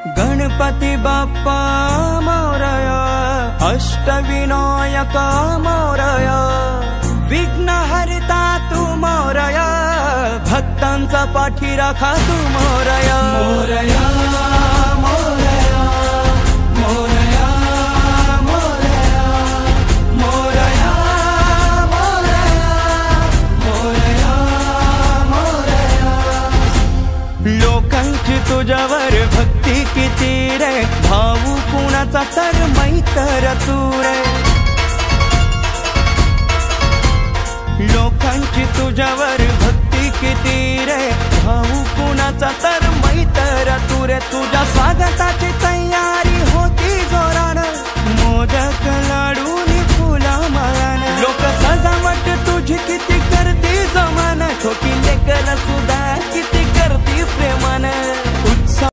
गणपती बाप्पा मोरया, अष्टविनायक मोरया, विघ्नहर्ता तू मोरया, भक्तांचा पाठीराखा तू मोरया। मोरया मोरया मोरया मोरया मोरया मोरया मोरया मोरया। लोकांची तुझ्यावर भक्ती किती रे, भाऊ कुणाचा तर मैत्र तू रे। लोकांची तुझ्यावर भक्ती किती रे, भाऊ कुणाचा तर मैत्र तू रे। तुझ्या